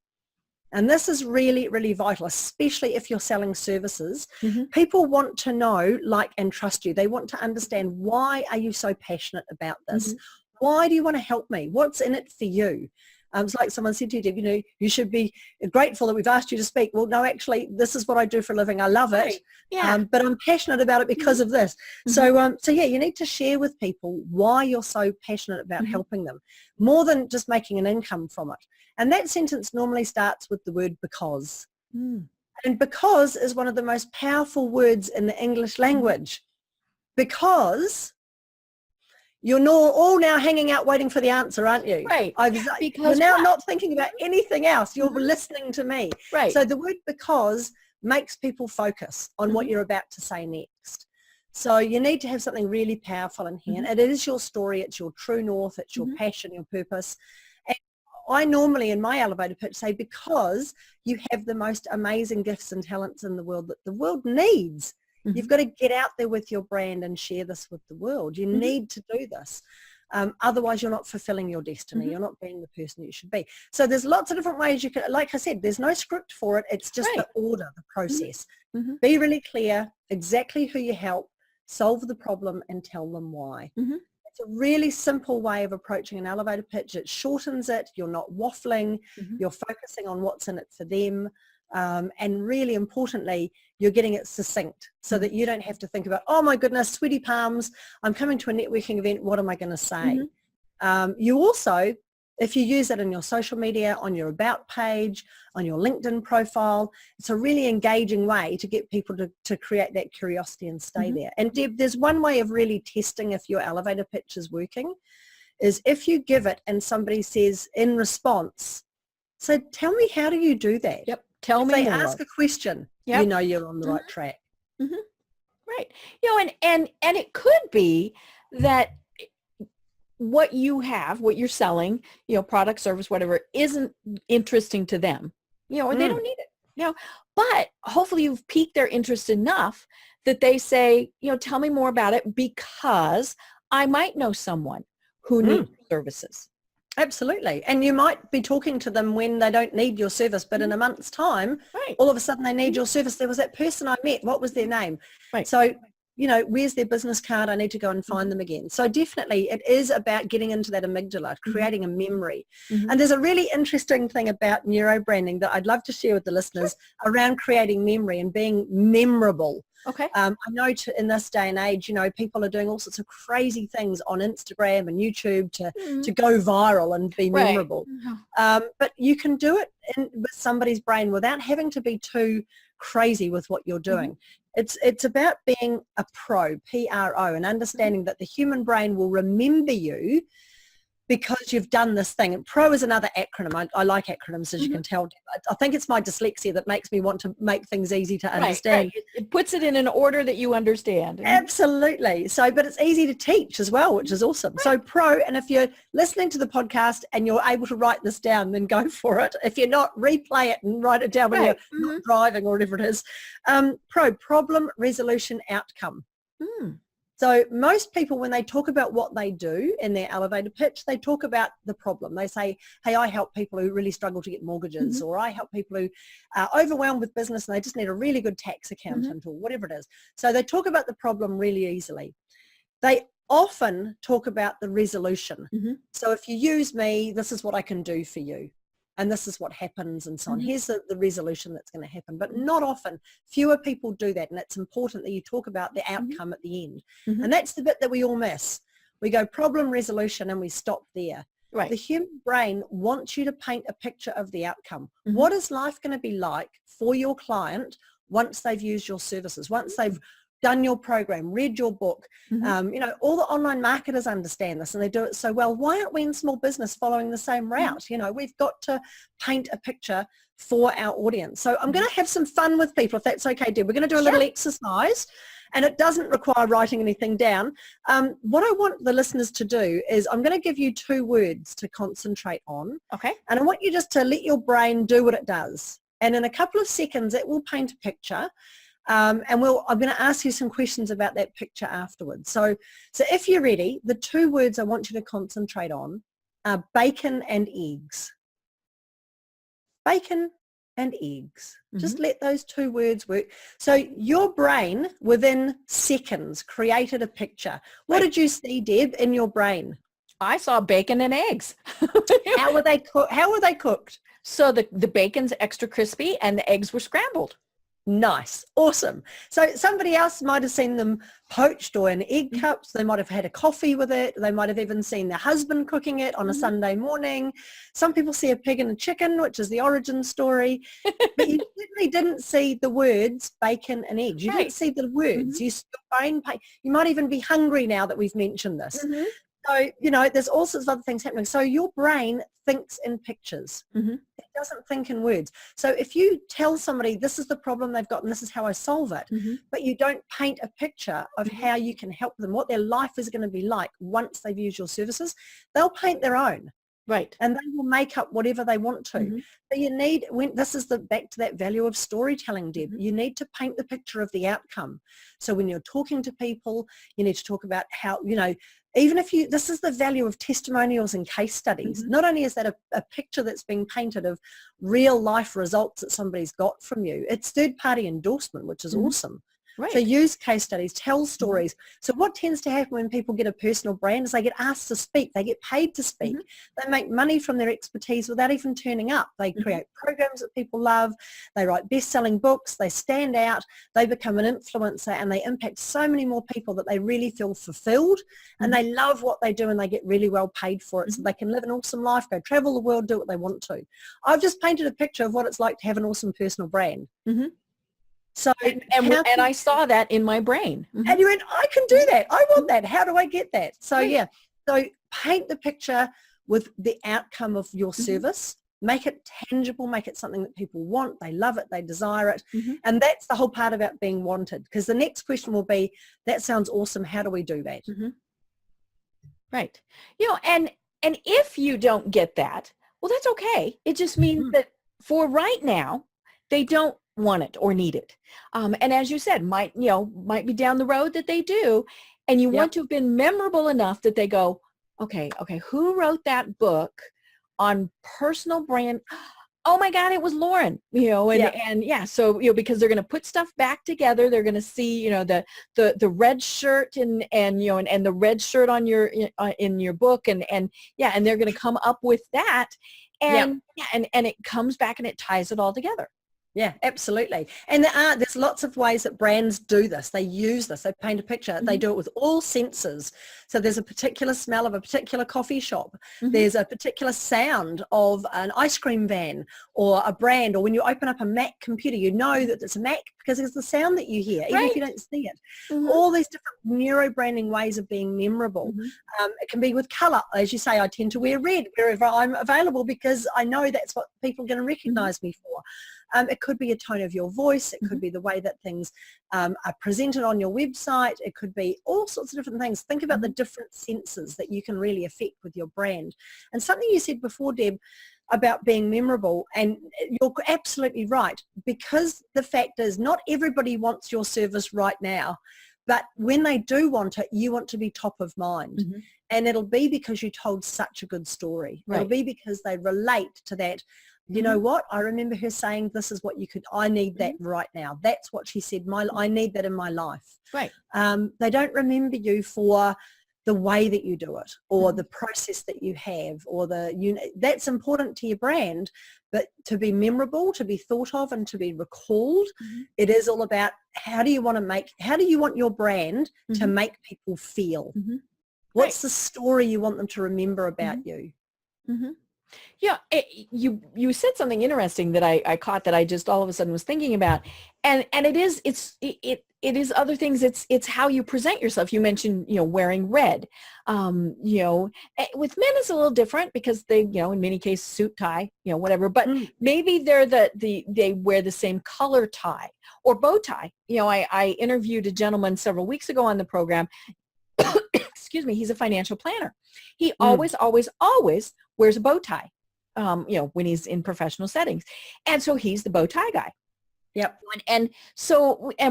And this is really, really vital, especially if you're selling services. People want to know, like, and trust you. They want to understand, why are you so passionate about this? Why do you want to help me? What's in it for you? It's like someone said to you, Deb, you know, you should be grateful that we've asked you to speak. Well, no, actually, this is what I do for a living. I love it. Right. Yeah. But I'm passionate about it because of this. So yeah, you need to share with people why you're so passionate about helping them, more than just making an income from it. And that sentence normally starts with the word because. And because is one of the most powerful words in the English language. Because you're all now hanging out waiting for the answer, aren't you? Right. You're now not thinking about anything else. You're listening to me. Right. So the word because makes people focus on what you're about to say next. So you need to have something really powerful in here. And it is your story. It's your true north. It's your passion, your purpose. And I normally in my elevator pitch say, because you have the most amazing gifts and talents in the world that the world needs. You've got to get out there with your brand and share this with the world. You need to do this. Otherwise, you're not fulfilling your destiny. You're not being the person you should be. So there's lots of different ways you can, like I said, there's no script for it. It's just the order, the process. Be really clear, exactly who you help, solve the problem, and tell them why. It's a really simple way of approaching an elevator pitch. It shortens it. You're not waffling. You're focusing on what's in it for them. And really importantly, you're getting it succinct so that you don't have to think about, oh my goodness, sweaty palms, I'm coming to a networking event, what am I going to say? You also, if you use it in your social media, on your about page, on your LinkedIn profile, it's a really engaging way to get people to create that curiosity and stay there. And Deb, there's one way of really testing if your elevator pitch is working, is if you give it and somebody says in response, so tell me, how do you do that? Yep. Tell if me they more. ask a question, you know you're on the right track. Right. You know, and it could be that what you have, what you're selling, you know, product, service, whatever, isn't interesting to them, you know, or they don't need it, you know, but hopefully you've piqued their interest enough that they say, you know, tell me more about it because I might know someone who needs services. Absolutely. And you might be talking to them when they don't need your service, but in a month's time, all of a sudden they need your service. There was that person I met. What was their name? So, you know, where's their business card? I need to go and find them again. So definitely it is about getting into that amygdala, creating a memory. And there's a really interesting thing about neurobranding that I'd love to share with the listeners around creating memory and being memorable. Okay. I know in this day and age, you know, people are doing all sorts of crazy things on Instagram and YouTube to go viral and be memorable. But you can do it with somebody's brain without having to be too crazy with what you're doing. It's about being a pro, P-R-O, and understanding that the human brain will remember you because you've done this thing. And PRO is another acronym. I like acronyms, as you can tell. I think it's my dyslexia that makes me want to make things easy to understand. Right. It puts it in an order that you understand. Absolutely. So, but it's easy to teach as well, which is awesome. So PRO, and if you're listening to the podcast and you're able to write this down, then go for it. If you're not, replay it and write it down when you're not driving or whatever it is. PRO, problem, resolution, outcome. So most people, when they talk about what they do in their elevator pitch, they talk about the problem. They say, hey, I help people who really struggle to get mortgages, or I help people who are overwhelmed with business and they just need a really good tax accountant or whatever it is. So they talk about the problem really easily. They often talk about the resolution. So if you use me, this is what I can do for you. And this is what happens and so on. Here's the resolution that's going to happen. But not often. Fewer people do that. And it's important that you talk about the outcome at the end. And that's the bit that we all miss. We go problem, resolution, and we stop there. Right. The human brain wants you to paint a picture of the outcome. What is life going to be like for your client once they've used your services, once they've done your program, read your book? You know, all the online marketers understand this and they do it so well. Why aren't we in small business following the same route? You know, we've got to paint a picture for our audience. So I'm going to have some fun with people, if that's okay, Deb. We're going to do a little exercise, and it doesn't require writing anything down. What I want the listeners to do is I'm going to give you 2 words to concentrate on. Okay. And I want you just to let your brain do what it does. And in a couple of seconds, it will paint a picture. And I'm going to ask you some questions about that picture afterwards. So if you're ready, the 2 words I want you to concentrate on are bacon and eggs. Bacon and eggs. Just let those 2 words work. So your brain, within seconds, created a picture. What did you see, Deb, in your brain? I saw bacon and eggs. How were they cooked? How were they cooked? So the bacon's extra crispy and the eggs were scrambled. Nice. Awesome. So somebody else might have seen them poached or in egg cups. They might have had a coffee with it. They might have even seen their husband cooking it on a Sunday morning. Some people see a pig and a chicken, which is the origin story. But you certainly didn't see the words bacon and eggs. You didn't see the words. You might even be hungry now that we've mentioned this. So, there's all sorts of other things happening. So your brain thinks in pictures. It doesn't think in words. So if you tell somebody this is the problem they've got and this is how I solve it, but you don't paint a picture of how you can help them, what their life is going to be like once they've used your services, they'll paint their own. Right. And they will make up whatever they want to. So you need, this is back to that value of storytelling, Deb, you need to paint the picture of the outcome. So when you're talking to people, you need to talk about how, even if this is the value of testimonials and case studies. Not only is that a picture that's being painted of real life results that somebody's got from you, it's third party endorsement, which is awesome. Right. So use case studies, tell stories. So what tends to happen when people get a personal brand is they get asked to speak, they get paid to speak. They make money from their expertise without even turning up. They create programs that people love. They write best-selling books. They stand out. They become an influencer and they impact so many more people that they really feel fulfilled and they love what they do and they get really well paid for it so they can live an awesome life, go travel the world, do what they want to. I've just painted a picture of what it's like to have an awesome personal brand. So and I saw that in my brain. And you went, I can do that. I want that. How do I get that? So so paint the picture with the outcome of your service. Make it tangible. Make it something that people want. They love it. They desire it. And that's the whole part about being wanted. Because the next question will be, that sounds awesome. How do we do that? Right. And if you don't get that, well, that's okay. It just means that for right now, they don't want it or need it. And as you said, might be down the road that they do. And you want to have been memorable enough that they go, okay, who wrote that book on personal brand? Oh my God, it was Lauren, so, because they're going to put stuff back together. They're going to see, the red shirt and the red shirt on your, in your book and they're going to come up with that. And it comes back and it ties it all together. Yeah, absolutely. And there's lots of ways that brands do this. They use this. They paint a picture. They do it with all senses. So there's a particular smell of a particular coffee shop. There's a particular sound of an ice cream van or a brand. Or when you open up a Mac computer, you know that it's a Mac because it's the sound that you hear, even if you don't see it. All these different neurobranding ways of being memorable. It can be with colour. As you say, I tend to wear red wherever I'm available because I know that's what people are going to recognise me for. It could be a tone of your voice. It could be the way that things are presented on your website. It could be all sorts of different things. Think about the different senses that you can really affect with your brand. And something you said before, Deb, about being memorable, and you're absolutely right, because the fact is not everybody wants your service right now, but when they do want it, you want to be top of mind. And it'll be because you told such a good story. It'll be because they relate to that. You know what? I remember her saying, this is what I need that right now. That's what she said. I need that in my life. Right. They don't remember you for the way that you do it or the process that you have or that's important to your brand, but to be memorable, to be thought of and to be recalled, it is all about how do you want your brand to make people feel? What's the story you want them to remember about you? Yeah, you said something interesting that I caught that I just all of a sudden was thinking about, and it is other things. It's how you present yourself. You mentioned wearing red. With men it's a little different because they in many cases suit, tie, whatever. But maybe they wear the same color tie or bow tie. I interviewed a gentleman several weeks ago on the program. Excuse me. He's a financial planner. He always wears a bow tie, when he's in professional settings. And so he's the bow tie guy. Yep. And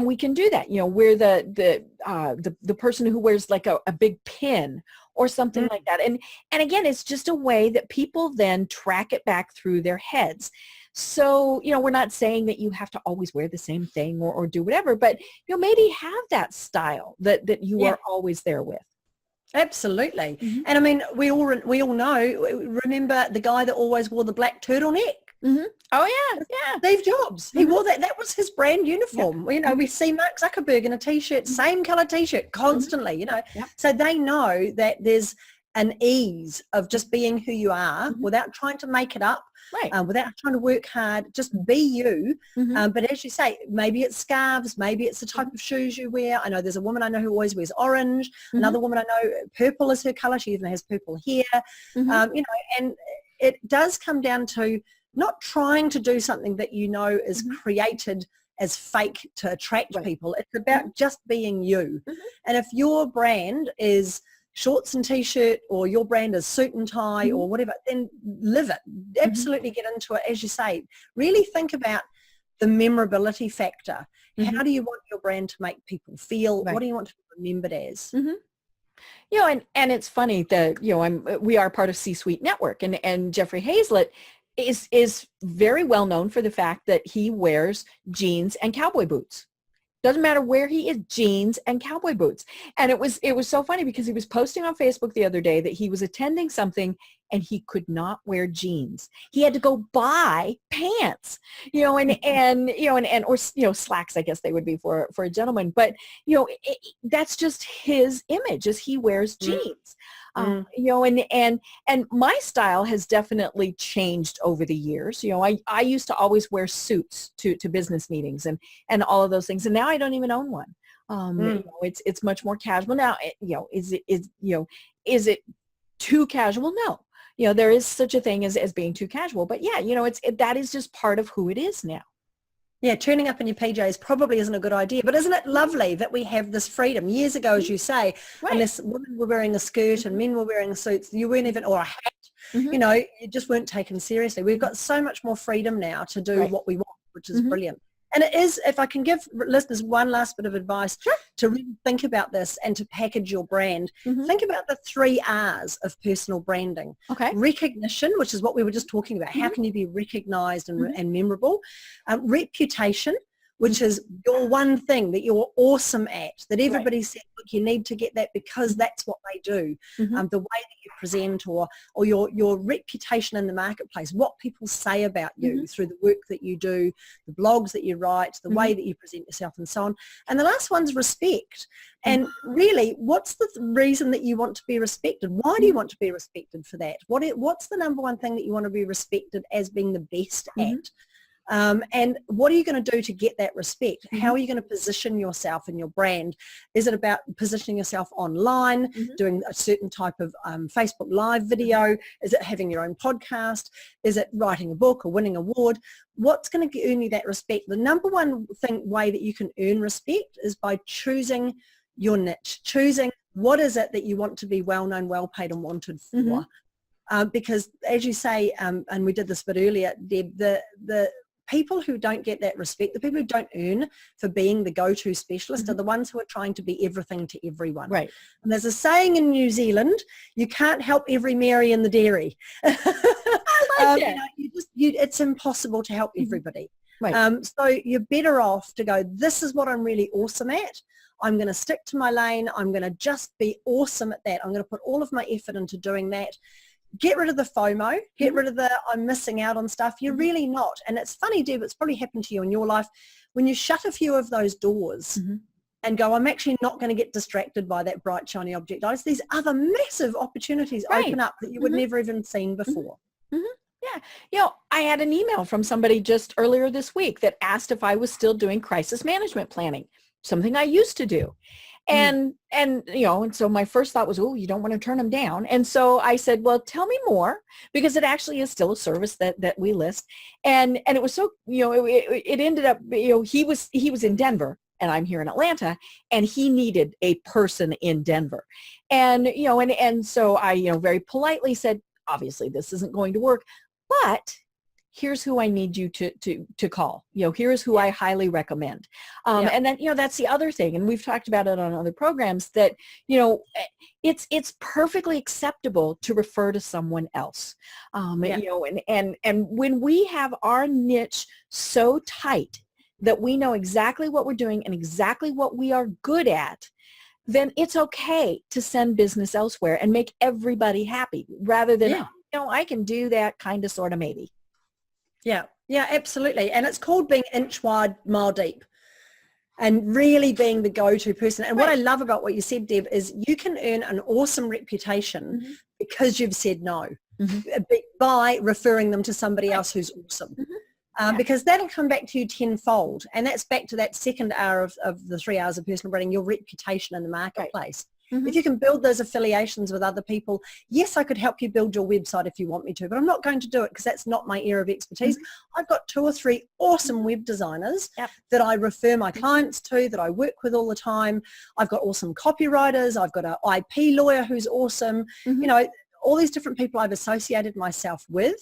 we can do that. We're the person who wears like a big pin or something like that. And again, it's just a way that people then track it back through their heads. So, we're not saying that you have to always wear the same thing or do whatever, but maybe have that style that you are always there with. Absolutely. And I mean, we all know, remember the guy that always wore the black turtleneck? Oh yeah. Steve Jobs. He wore that. That was his brand uniform. Yep. You know, we see Mark Zuckerberg in a t-shirt, same color t-shirt constantly, you know. Yep. So they know that there's an ease of just being who you are without trying to make it up, Right. without trying to work hard. Just be you. But as you say, maybe it's scarves, maybe it's the type of shoes you wear. I know there's a woman I know who always wears orange. Another woman I know, purple is her color. She even has purple hair. You know, and it does come down to not trying to do something that you know is created as fake to attract people. It's about just being you. And if your brand is shorts and t-shirt, or your brand is suit and tie or whatever, then live it. Absolutely get into it. As you say, really think about the memorability factor. How do you want your brand to make people feel? What do you want to be remembered as? You know, and it's funny that, you know, we are part of C-Suite Network, and Jeffrey Hazlett is very well known for the fact that he wears jeans and cowboy boots. Doesn't matter where he is, jeans and cowboy boots. And it was so funny because he was posting on Facebook the other day that he was attending something and he could not wear jeans. He had to go buy pants, you know, and you know, and or you know, slacks, I guess they would be for a gentleman. But you know, that's just his image, as he wears jeans. You know, and my style has definitely changed over the years. You know, I used to always wear suits to business meetings and all of those things, and now I don't even own one. You know, it's much more casual now. You know, is it too casual? No. You know, there is such a thing as being too casual, but yeah, you know, that is just part of who it is now. Yeah, turning up in your PJs probably isn't a good idea, but isn't it lovely that we have this freedom? Years ago, as you say, unless women were wearing a skirt and men were wearing suits, you weren't even, or a hat, you know, you just weren't taken seriously. We've got so much more freedom now to do what we want, which is brilliant. And it is, if I can give listeners one last bit of advice to really think about this and to package your brand, think about the 3 R's of personal branding. Okay. Recognition, which is what we were just talking about. How can you be recognized and memorable? Reputation, which is your one thing that you're awesome at, that everybody said, look, you need to get that because that's what they do. The way that you present or your reputation in the marketplace, what people say about you through the work that you do, the blogs that you write, the way that you present yourself and so on. And the last one's respect. And really, what's the reason that you want to be respected? Why do you want to be respected for that? What's the number one thing that you want to be respected as being the best at? And what are you going to do to get that respect? How are you going to position yourself and your brand? Is it about positioning yourself online, doing a certain type of Facebook Live video? Is it having your own podcast? Is it writing a book or winning an award? What's going to earn you that respect? The number one way that you can earn respect is by choosing your niche, choosing what is it that you want to be well known, well paid and wanted for. Because as you say, and we did this a bit earlier, Deb, the people who don't get that respect, the people who don't earn for being the go-to specialist are the ones who are trying to be everything to everyone. Right. And there's a saying in New Zealand, you can't help every Mary in the dairy. I like that. You know, it's impossible to help everybody. Right. So you're better off to go, this is what I'm really awesome at. I'm going to stick to my lane. I'm going to just be awesome at that. I'm going to put all of my effort into doing that. Get rid of the FOMO, get rid of the I'm missing out on stuff. You're really not. And it's funny, Deb, it's probably happened to you in your life when you shut a few of those doors and go, I'm actually not going to get distracted by that bright, shiny object. These other massive opportunities open up that you would never even seen before. Yeah. You know, I had an email from somebody just earlier this week that asked if I was still doing crisis management planning, something I used to do. And you know, and so my first thought was, oh, you don't want to turn them down. And so I said, well, tell me more, because it actually is still a service that we list. And it was so, you know, it ended up, you know, he was in Denver and I'm here in Atlanta, and he needed a person in Denver. And, you know, and so I, you know, very politely said, obviously this isn't going to work, but here's who I need you to call. You know, here's who I highly recommend. And then, you know, that's the other thing. And we've talked about it on other programs that, you know, it's perfectly acceptable to refer to someone else. You know, and when we have our niche so tight that we know exactly what we're doing and exactly what we are good at, then it's okay to send business elsewhere and make everybody happy rather than, I can do that kind of, sort of, maybe. Yeah, absolutely. And it's called being inch wide, mile deep, and really being the go-to person. And what I love about what you said, Deb, is you can earn an awesome reputation because you've said no by referring them to somebody else who's awesome. Because that'll come back to you tenfold. And that's back to that second hour of the 3 hours of personal branding, your reputation in the marketplace. If you can build those affiliations with other people, yes, I could help you build your website if you want me to, but I'm not going to do it because that's not my area of expertise. I've got 2 or 3 awesome web designers that I refer my clients to, that I work with all the time. I've got awesome copywriters. I've got an IP lawyer who's awesome. You know, all these different people I've associated myself with,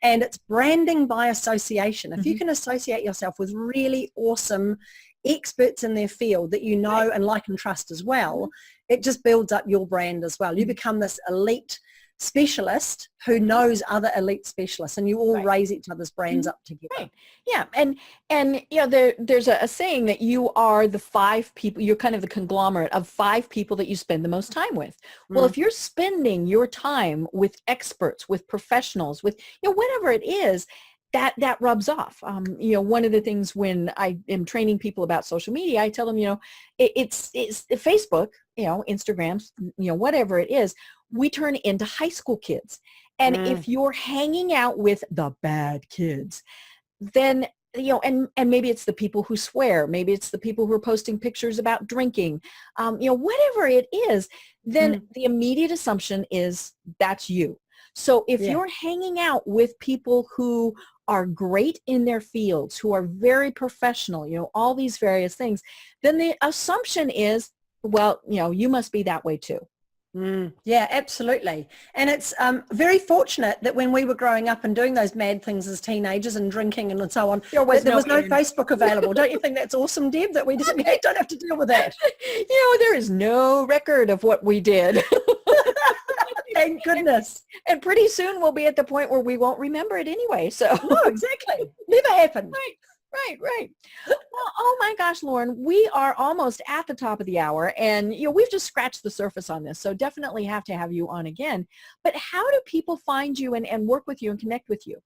and it's branding by association. If you can associate yourself with really awesome experts in their field that you know and like and trust as well, it just builds up your brand as well. You become this elite specialist who knows other elite specialists, and you all raise each other's brands up together. Yeah, and you know, there's a saying that you are the 5 people, you're kind of the conglomerate of 5 people that you spend the most time with. Well, if you're spending your time with experts, with professionals, with, you know, whatever it is, that rubs off. You know, one of the things when I am training people about social media, I tell them, you know, it's Facebook, you know, Instagram, you know, whatever it is, we turn into high school kids. And if you're hanging out with the bad kids, then, you know, and maybe it's the people who swear, maybe it's the people who are posting pictures about drinking, you know, whatever it is, then the immediate assumption is that's you. So if you're hanging out with people who are great in their fields, who are very professional, you know, all these various things, then the assumption is, well, you know, you must be that way too. Yeah, absolutely. And it's very fortunate that when we were growing up and doing those mad things as teenagers and drinking and so on, there was no Facebook available. Don't you think that's awesome, Deb, that we don't have to deal with that? You know, there is no record of what we did. Thank goodness. And pretty soon we'll be at the point where we won't remember it anyway. So no, exactly. Never happened. Right. Well, oh my gosh, Lauren, we are almost at the top of the hour, and you know, we've just scratched the surface on this, so definitely have to have you on again. But how do people find you and work with you and connect with you?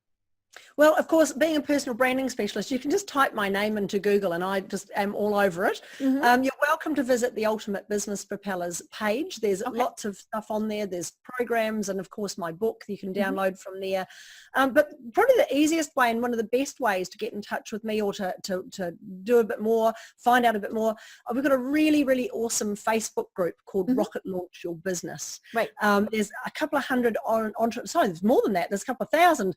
Well, of course, being a personal branding specialist, you can just type my name into Google and I just am all over it. You're welcome to visit the Ultimate Business Propellers page. There's lots of stuff on there. There's programs and, of course, my book that you can download from there. But probably the easiest way and one of the best ways to get in touch with me or to do a bit more, find out a bit more, we've got a really, really awesome Facebook group called Rocket Launch Your Business. There's a couple of hundred, there's more than that. There's a couple of thousand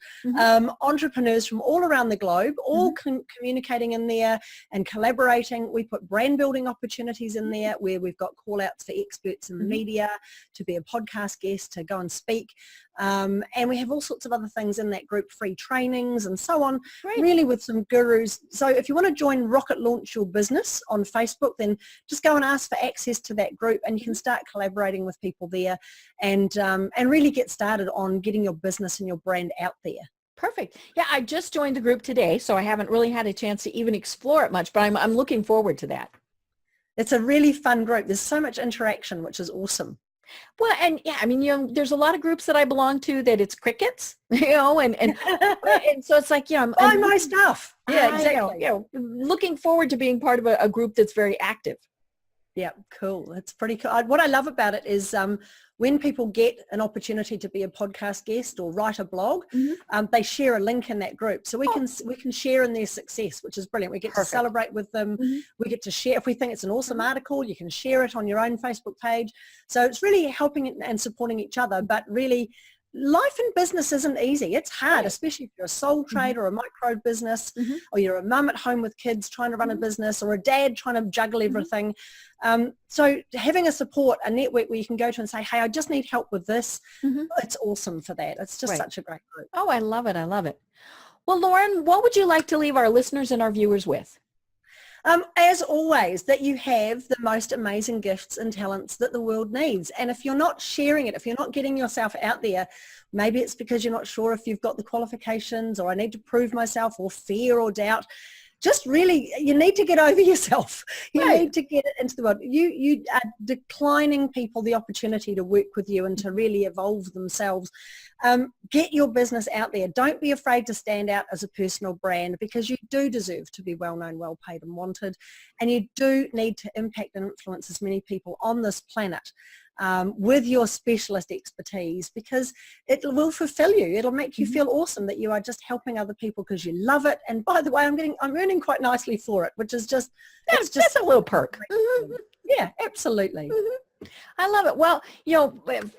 entrepreneurs from all around the globe, all communicating in there and collaborating. We put brand building opportunities in there where we've got call outs for experts in the media to be a podcast guest, to go and speak. And we have all sorts of other things in that group, free trainings and so on, really with some gurus. So if you want to join Rocket Launch Your Business on Facebook, then just go and ask for access to that group and you can start collaborating with people there and really get started on getting your business and your brand out there. Perfect. Yeah, I just joined the group today, so I haven't really had a chance to even explore it much, but I'm looking forward to that. It's a really fun group. There's so much interaction, which is awesome. Well, and yeah, I mean, you know, there's a lot of groups that I belong to that it's crickets, you know, and so it's like, you know, buy my stuff. Yeah, exactly. You know, looking forward to being part of a group that's very active. Yeah, cool. That's pretty cool. What I love about it is when people get an opportunity to be a podcast guest or write a blog, they share a link in that group. So we can share in their success, which is brilliant. We get to celebrate with them. We get to share. If we think it's an awesome article, you can share it on your own Facebook page. So it's really helping and supporting each other, but really life in business isn't easy. It's hard, especially if you're a sole trader or a micro business, or you're a mum at home with kids trying to run a business, or a dad trying to juggle everything. So having a support, a network where you can go to and say, hey, I just need help with this, it's awesome for that. It's just such a great group. Oh, I love it. I love it. Well, Lauren, what would you like to leave our listeners and our viewers with? As always, that you have the most amazing gifts and talents that the world needs. And if you're not sharing it, if you're not getting yourself out there, maybe it's because you're not sure if you've got the qualifications, or I need to prove myself, or fear or doubt. just really, you need to get over yourself. You Right. need to get it into the world. You are declining people the opportunity to work with you and to really evolve themselves. Get your business out there. Don't be afraid to stand out as a personal brand, because you do deserve to be well known, well paid and wanted. And you do need to impact and influence as many people on this planet with your specialist expertise, because it will fulfill you. It'll make you feel awesome that you are just helping other people because you love it. And by the way, I'm earning quite nicely for it, which is just, it's just That's a little perk. yeah, absolutely. I love it. Well,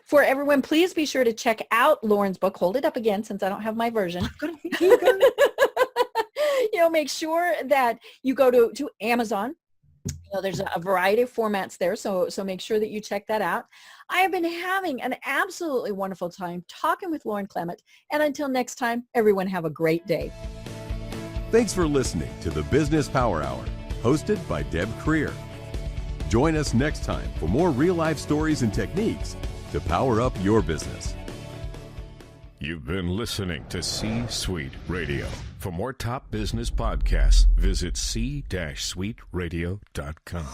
for everyone, please be sure to check out Lauren's book. Hold it up again since I don't have my version. Make sure that you go to Amazon. There's a variety of formats there, so make sure that you check that out. I have been having an absolutely wonderful time talking with Lauren Clemett, and until next time, everyone have a great day. Thanks for listening to the Business Power Hour, hosted by Deb Creer. Join us next time for more real-life stories and techniques to power up your business. You've been listening to C-Suite Radio. For more top business podcasts, visit c-suiteradio.com.